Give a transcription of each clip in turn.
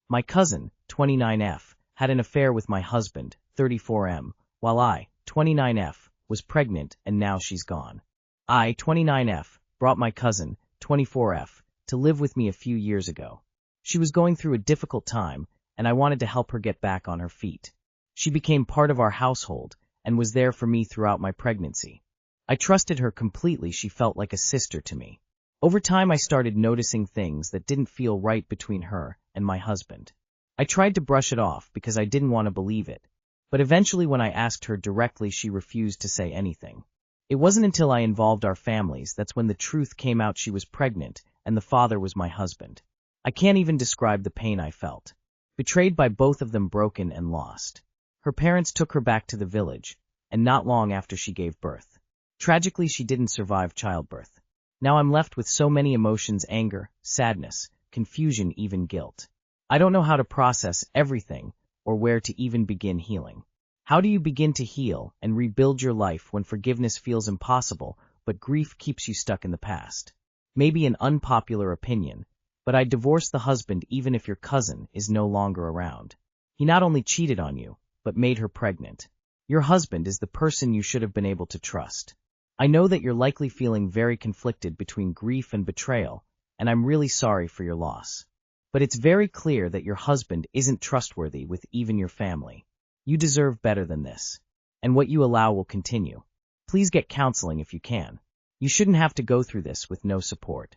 My cousin, 29F, had an affair with my husband, 34M, while I, 29F, was pregnant and now she's gone. I, 29F, brought my cousin, 24F, to live with me a few years ago. She was going through a difficult time, and I wanted to help her get back on her feet. She became part of our household and was there for me throughout my pregnancy. I trusted her completely. She felt like a sister to me. Over time, I started noticing things that didn't feel right between her and my husband. I tried to brush it off because I didn't want to believe it, but eventually when I asked her directly, she refused to say anything. It wasn't until I involved our families that's when the truth came out. She was pregnant, and the father was my husband. I can't even describe the pain I felt. Betrayed by both of them, broken and lost. Her parents took her back to the village, and not long after she gave birth. Tragically, she didn't survive childbirth. Now I'm left with so many emotions: anger, sadness, confusion, even guilt. I don't know how to process everything or where to even begin healing. How do you begin to heal and rebuild your life when forgiveness feels impossible, but grief keeps you stuck in the past? Maybe an unpopular opinion, but I'd divorce the husband even if your cousin is no longer around. He not only cheated on you, but made her pregnant. Your husband is the person you should have been able to trust. I know that you're likely feeling very conflicted between grief and betrayal, and I'm really sorry for your loss. But it's very clear that your husband isn't trustworthy with even your family. You deserve better than this. And what you allow will continue. Please get counseling if you can. You shouldn't have to go through this with no support.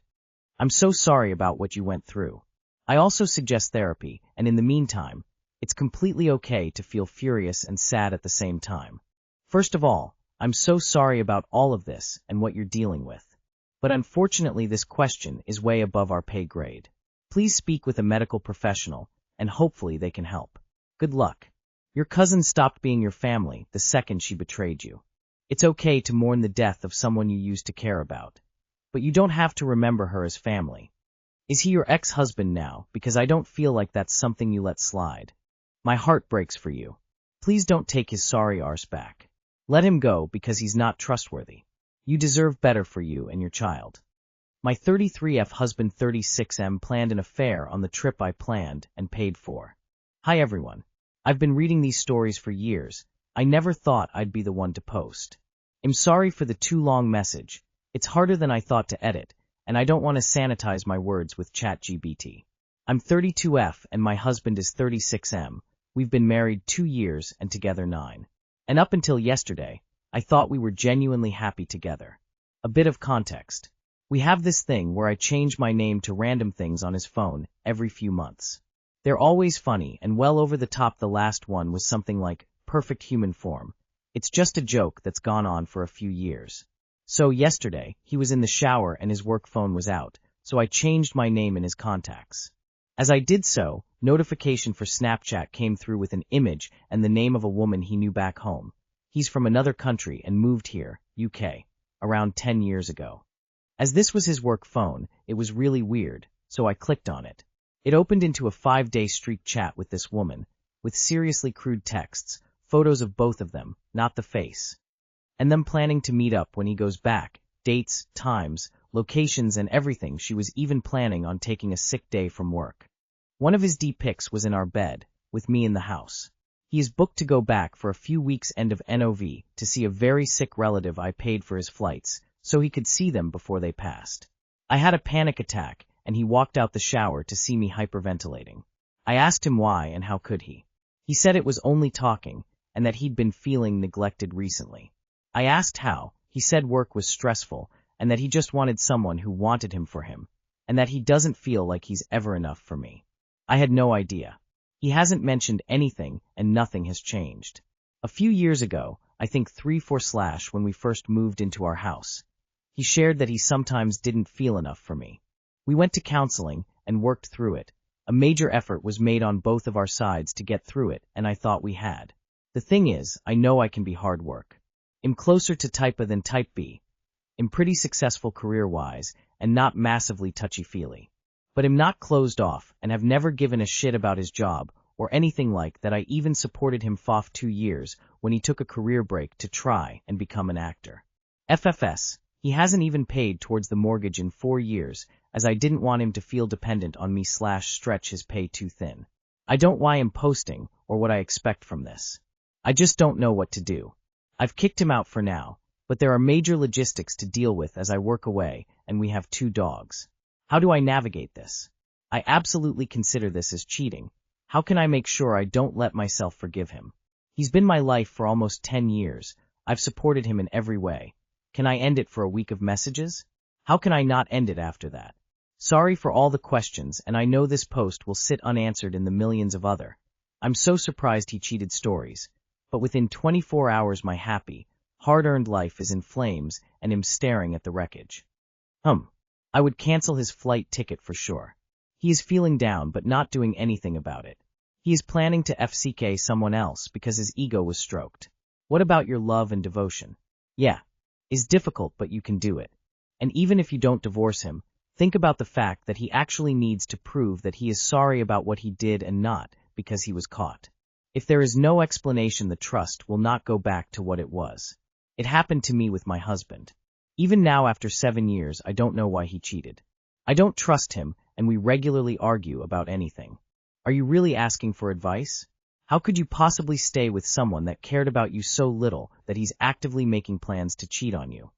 I'm so sorry about what you went through. I also suggest therapy, and in the meantime, it's completely okay to feel furious and sad at the same time. First of all, I'm so sorry about all of this and what you're dealing with. But unfortunately, this question is way above our pay grade. Please speak with a medical professional, and hopefully they can help. Good luck. Your cousin stopped being your family the second she betrayed you. It's okay to mourn the death of someone you used to care about, but you don't have to remember her as family. Is he your ex-husband now? Because I don't feel like that's something you let slide. My heart breaks for you. Please don't take his sorry arse back. Let him go because he's not trustworthy. You deserve better for you and your child. My 33F husband 36M planned an affair on the trip I planned and paid for. Hi everyone. I've been reading these stories for years. I never thought I'd be the one to post. I'm sorry for the too long message. It's harder than I thought to edit, and I don't want to sanitize my words with ChatGPT. I'm 32F and my husband is 36M. We've been married 2 years and together 9. And up until yesterday, I thought we were genuinely happy together. A bit of context. We have this thing where I change my name to random things on his phone every few months. They're always funny and well over the top. The last one was something like perfect human form. It's just a joke that's gone on for a few years. So yesterday, he was in the shower and his work phone was out, so I changed my name in his contacts. As I did so, notification for Snapchat came through with an image and the name of a woman he knew back home. He's from another country and moved here, UK, around 10 years ago. As this was his work phone, it was really weird, so I clicked on it. It opened into a 5-day streak chat with this woman, with seriously crude texts, photos of both of them, not the face. And them planning to meet up when he goes back, dates, times, locations and everything. She was even planning on taking a sick day from work. One of his pics was in our bed, with me in the house. He is booked to go back for a few weeks end of NOV to see a very sick relative. I paid for his flights, so he could see them before they passed. I had a panic attack, and he walked out the shower to see me hyperventilating. I asked him why and how could he. He said it was only talking, and that he'd been feeling neglected recently. I asked how. He said work was stressful, and that he just wanted someone who wanted him for him, and that he doesn't feel like he's ever enough for me. I had no idea. He hasn't mentioned anything, and nothing has changed. A few years ago, I think 3-4/ when we first moved into our house, he shared that he sometimes didn't feel enough for me. We went to counseling and worked through it. A major effort was made on both of our sides to get through it, and I thought we had. The thing is, I know I can be hard work. I'm closer to type A than type B. I'm pretty successful career-wise, and not massively touchy-feely. But I'm not closed off, and have never given a shit about his job, or anything like that. I even supported him for 2 years, when he took a career break to try and become an actor. FFS, he hasn't even paid towards the mortgage in 4 years, as I didn't want him to feel dependent on me / stretch his pay too thin. I don't why I'm posting or what I expect from this. I just don't know what to do. I've kicked him out for now, but there are major logistics to deal with as I work away and we have 2 dogs. How do I navigate this? I absolutely consider this as cheating. How can I make sure I don't let myself forgive him? He's been my life for almost 10 years. I've supported him in every way. Can I end it for a week of messages? How can I not end it after that? Sorry for all the questions, and I know this post will sit unanswered in the millions of other. I'm so surprised he cheated stories. But within 24 hours my happy, hard-earned life is in flames and him staring at the wreckage. I would cancel his flight ticket for sure. He is feeling down but not doing anything about it. He is planning to FCK someone else because his ego was stroked. What about your love and devotion? Yeah, it's difficult but you can do it. And even if you don't divorce him, think about the fact that he actually needs to prove that he is sorry about what he did and not because he was caught. If there is no explanation, the trust will not go back to what it was. It happened to me with my husband. Even now after 7 years, I don't know why he cheated. I don't trust him and we regularly argue about anything. Are you really asking for advice? How could you possibly stay with someone that cared about you so little that he's actively making plans to cheat on you?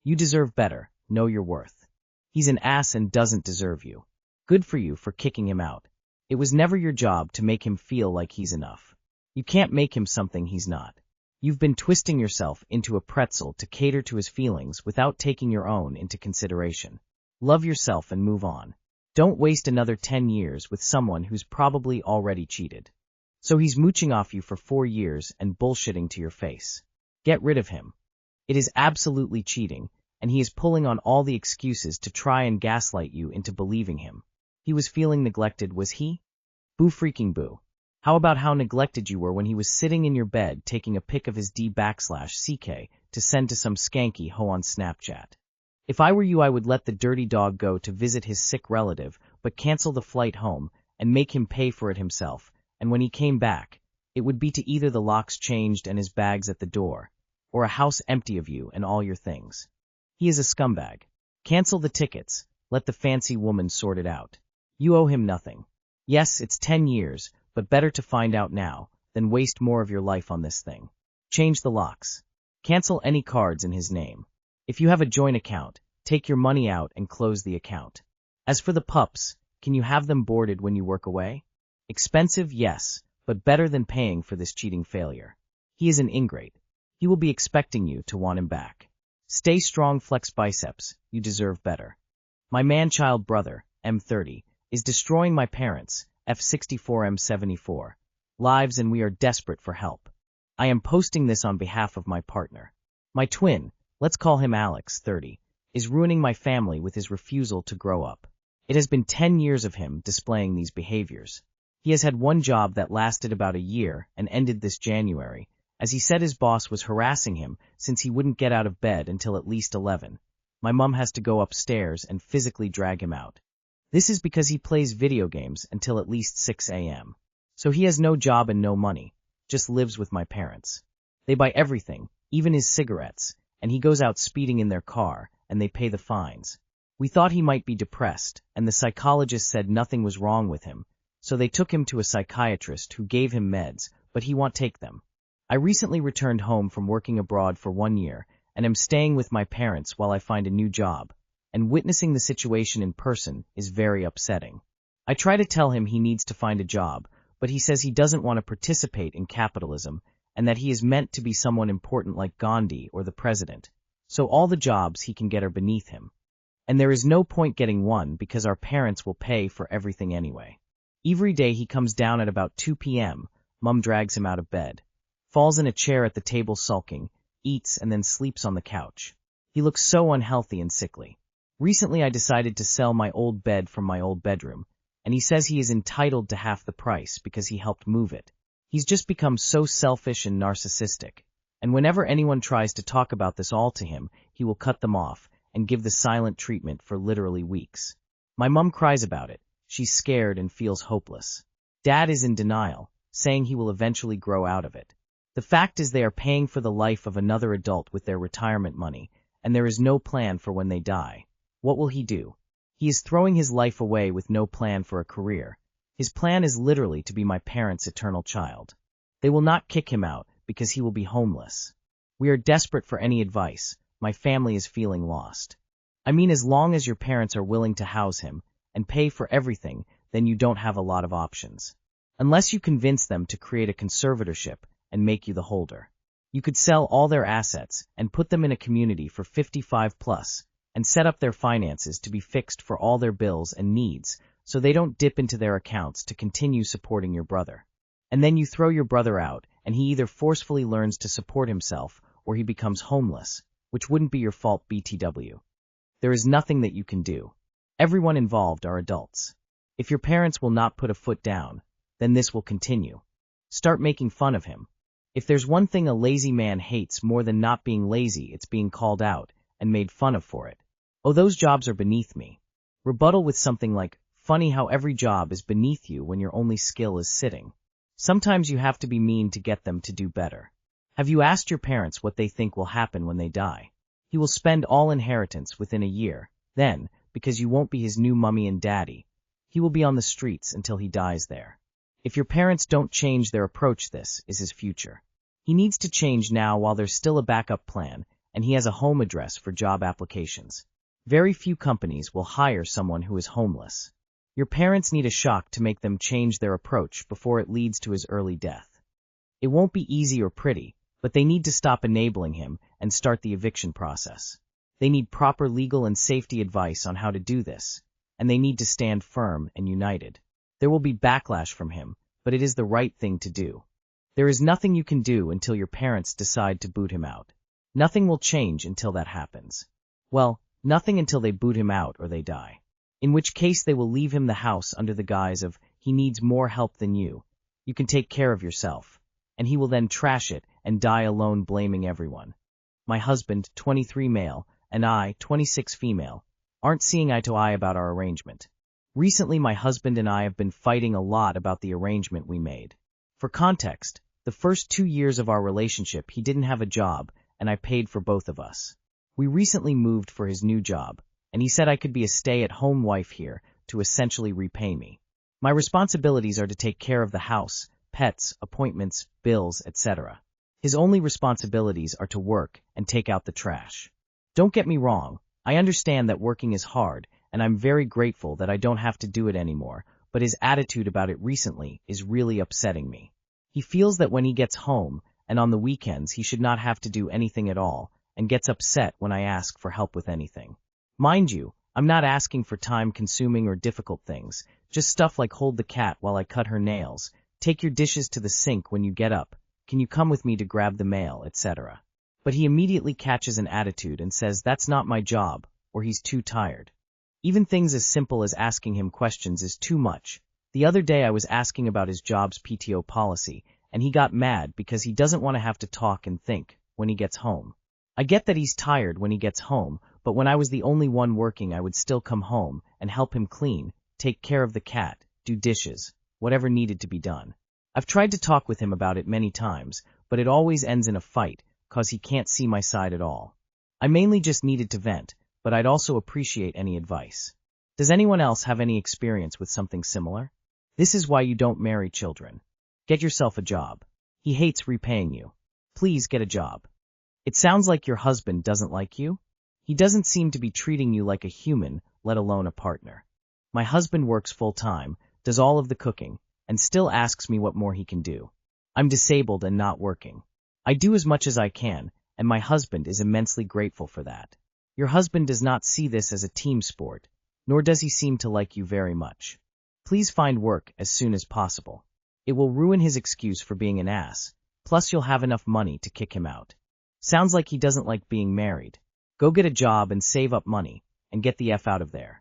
You deserve better. Know your worth. He's an ass and doesn't deserve you. Good for you for kicking him out. It was never your job to make him feel like he's enough. You can't make him something he's not. You've been twisting yourself into a pretzel to cater to his feelings without taking your own into consideration. Love yourself and move on. Don't waste another 10 years with someone who's probably already cheated. So he's mooching off you for 4 years and bullshitting to your face. Get rid of him. It is absolutely cheating, and he is pulling on all the excuses to try and gaslight you into believing him. He was feeling neglected, was he? Boo freaking boo. How about how neglected you were when he was sitting in your bed taking a pic of his D/CK to send to some skanky hoe on Snapchat? If I were you, I would let the dirty dog go to visit his sick relative, but cancel the flight home and make him pay for it himself, and when he came back, it would be to either the locks changed and his bags at the door, or a house empty of you and all your things. He is a scumbag. Cancel the tickets, let the fancy woman sort it out. You owe him nothing. Yes, it's 10 years, but better to find out now than waste more of your life on this thing. Change the locks. Cancel any cards in his name. If you have a joint account, take your money out and close the account. As for the pups, can you have them boarded when you work away? Expensive, yes, but better than paying for this cheating failure. He is an ingrate. He will be expecting you to want him back. Stay strong, flex biceps, you deserve better. My man-child brother, M30, is destroying my parents, F64M74, lives and we are desperate for help. I am posting this on behalf of my partner. My twin, let's call him Alex, 30, is ruining my family with his refusal to grow up. It has been 10 years of him displaying these behaviors. He has had one job that lasted about a year and ended this January, as he said his boss was harassing him since he wouldn't get out of bed until at least 11. My mom has to go upstairs and physically drag him out. This is because he plays video games until at least 6 a.m. So he has no job and no money, just lives with my parents. They buy everything, even his cigarettes, and he goes out speeding in their car, and they pay the fines. We thought he might be depressed, and the psychologist said nothing was wrong with him, so they took him to a psychiatrist who gave him meds, but he won't take them. I recently returned home from working abroad for 1 year, and am staying with my parents while I find a new job, and witnessing the situation in person is very upsetting. I try to tell him he needs to find a job, but he says he doesn't want to participate in capitalism, and that he is meant to be someone important like Gandhi or the president, so all the jobs he can get are beneath him. And there is no point getting one because our parents will pay for everything anyway. Every day he comes down at about 2 p.m., Mum drags him out of bed, falls in a chair at the table sulking, eats and then sleeps on the couch. He looks so unhealthy and sickly. Recently I decided to sell my old bed from my old bedroom, and he says he is entitled to half the price because he helped move it. He's just become so selfish and narcissistic, and whenever anyone tries to talk about this all to him, he will cut them off and give the silent treatment for literally weeks. My mum cries about it. She's scared and feels hopeless. Dad is in denial, saying he will eventually grow out of it. The fact is they are paying for the life of another adult with their retirement money, and there is no plan for when they die. What will he do? He is throwing his life away with no plan for a career. His plan is literally to be my parents' eternal child. They will not kick him out because he will be homeless. We are desperate for any advice. My family is feeling lost. I mean, as long as your parents are willing to house him and pay for everything, then you don't have a lot of options. Unless you convince them to create a conservatorship and make you the holder. You could sell all their assets and put them in a community for 55 plus and set up their finances to be fixed for all their bills and needs so they don't dip into their accounts to continue supporting your brother. And then you throw your brother out and he either forcefully learns to support himself or he becomes homeless, which wouldn't be your fault, BTW. There is nothing that you can do. Everyone involved are adults. If your parents will not put a foot down, then this will continue. Start making fun of him. If there's one thing a lazy man hates more than not being lazy, it's being called out and made fun of for it. Oh, those jobs are beneath me. Rebuttal with something like, funny how every job is beneath you when your only skill is sitting. Sometimes you have to be mean to get them to do better. Have you asked your parents what they think will happen when they die? He will spend all inheritance within a year. Then, because you won't be his new mummy and daddy, he will be on the streets until he dies there. If your parents don't change their approach, this is his future. He needs to change now while there's still a backup plan and he has a home address for job applications. Very few companies will hire someone who is homeless. Your parents need a shock to make them change their approach before it leads to his early death. It won't be easy or pretty, but they need to stop enabling him and start the eviction process. They need proper legal and safety advice on how to do this, and they need to stand firm and united. There will be backlash from him, but it is the right thing to do. There is nothing you can do until your parents decide to boot him out. Nothing will change until that happens. Well, nothing until they boot him out or they die. In which case they will leave him the house under the guise of, he needs more help than you. You can take care of yourself. And he will then trash it and die alone blaming everyone. My husband, 23 male, and I, 26 female, aren't seeing eye to eye about our arrangement. Recently my husband and I have been fighting a lot about the arrangement we made. For context, the first 2 years of our relationship he didn't have a job and I paid for both of us. We recently moved for his new job, and he said I could be a stay-at-home wife here to essentially repay me. My responsibilities are to take care of the house, pets, appointments, bills, etc. His only responsibilities are to work and take out the trash. Don't get me wrong, I understand that working is hard, and I'm very grateful that I don't have to do it anymore, but his attitude about it recently is really upsetting me. He feels that when he gets home, and on the weekends he should not have to do anything at all, and gets upset when I ask for help with anything. Mind you, I'm not asking for time-consuming or difficult things, just stuff like hold the cat while I cut her nails, take your dishes to the sink when you get up, can you come with me to grab the mail, etc. But he immediately catches an attitude and says that's not my job, or he's too tired. Even things as simple as asking him questions is too much. The other day I was asking about his job's PTO policy, and he got mad because he doesn't want to have to talk and think when he gets home. I get that he's tired when he gets home, but when I was the only one working I would still come home and help him clean, take care of the cat, do dishes, whatever needed to be done. I've tried to talk with him about it many times, but it always ends in a fight, cause he can't see my side at all. I mainly just needed to vent, but I'd also appreciate any advice. Does anyone else have any experience with something similar? This is why you don't marry children. Get yourself a job. He hates repaying you. Please get a job. It sounds like your husband doesn't like you. He doesn't seem to be treating you like a human, let alone a partner. My husband works full-time, does all of the cooking, and still asks me what more he can do. I'm disabled and not working. I do as much as I can, and my husband is immensely grateful for that. Your husband does not see this as a team sport, nor does he seem to like you very much. Please find work as soon as possible. It will ruin his excuse for being an ass, plus you'll have enough money to kick him out. Sounds like he doesn't like being married. Go get a job and save up money, and get the F out of there.